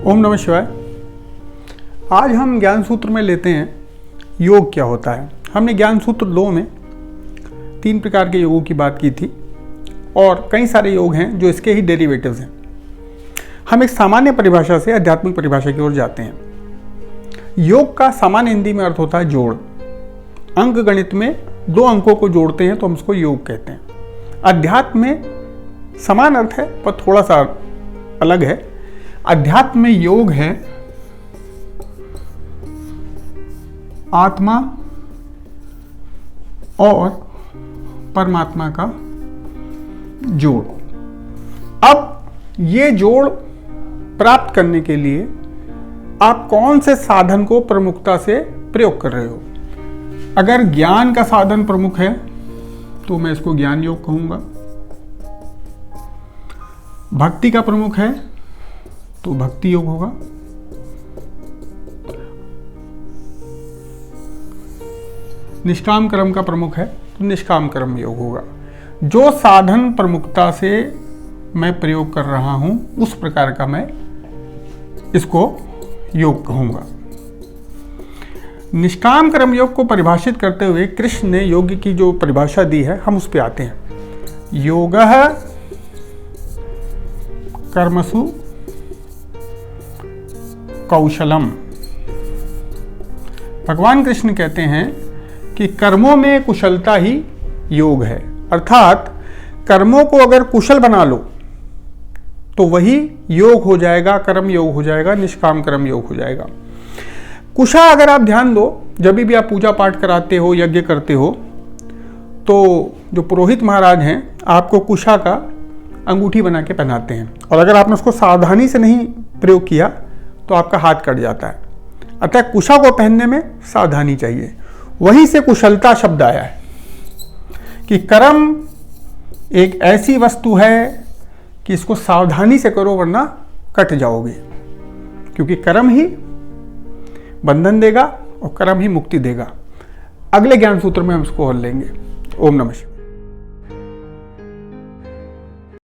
ओम नमः शिवाय। आज हम ज्ञान सूत्र में लेते हैं योग क्या होता है। हमने ज्ञान सूत्र 2 में 3 प्रकार के योगों की बात की थी और कई सारे योग हैं जो इसके ही डेरिवेटिव्स हैं। हम एक सामान्य परिभाषा से आध्यात्मिक परिभाषा की ओर जाते हैं। योग का सामान्य हिंदी में अर्थ होता है जोड़। अंक गणित में 2 अंकों को जोड़ते हैं तो हम उसको योग कहते हैं। अध्यात्म में समान अर्थ है पर थोड़ा सा अलग है। अध्यात्म में योग है आत्मा और परमात्मा का जोड़। अब ये जोड़ प्राप्त करने के लिए आप कौन से साधन को प्रमुखता से प्रयोग कर रहे हो। अगर ज्ञान का साधन प्रमुख है तो मैं इसको ज्ञान योग कहूंगा। भक्ति का प्रमुख है तो भक्ति योग होगा। निष्काम कर्म का प्रमुख है तो निष्काम कर्म योग होगा। जो साधन प्रमुखता से मैं प्रयोग कर रहा हूं उस प्रकार का मैं इसको योग कहूंगा। निष्काम कर्म योग को परिभाषित करते हुए कृष्ण ने योग की जो परिभाषा दी है हम उस पर आते हैं। योगः कर्मसु कौशलम। भगवान कृष्ण कहते हैं कि कर्मों में कुशलता ही योग है। अर्थात कर्मों को अगर कुशल बना लो तो वही योग हो जाएगा, कर्म योग हो जाएगा, निष्काम कर्म योग हो जाएगा। कुशा अगर आप ध्यान दो, जब भी आप पूजा पाठ कराते हो, यज्ञ करते हो, तो जो पुरोहित महाराज हैं आपको कुशा का अंगूठी बना के पहनाते हैं और अगर आपने उसको सावधानी से नहीं प्रयोग किया तो आपका हाथ कट जाता है। अतः कुशा को पहनने में सावधानी चाहिए। वहीं से कुशलता शब्द आया है कि कर्म एक ऐसी वस्तु है कि इसको सावधानी से करो वरना कट जाओगे, क्योंकि कर्म ही बंधन देगा और कर्म ही मुक्ति देगा। अगले ज्ञान सूत्र में हम इसको और लेंगे। ओम नमः शिवाय।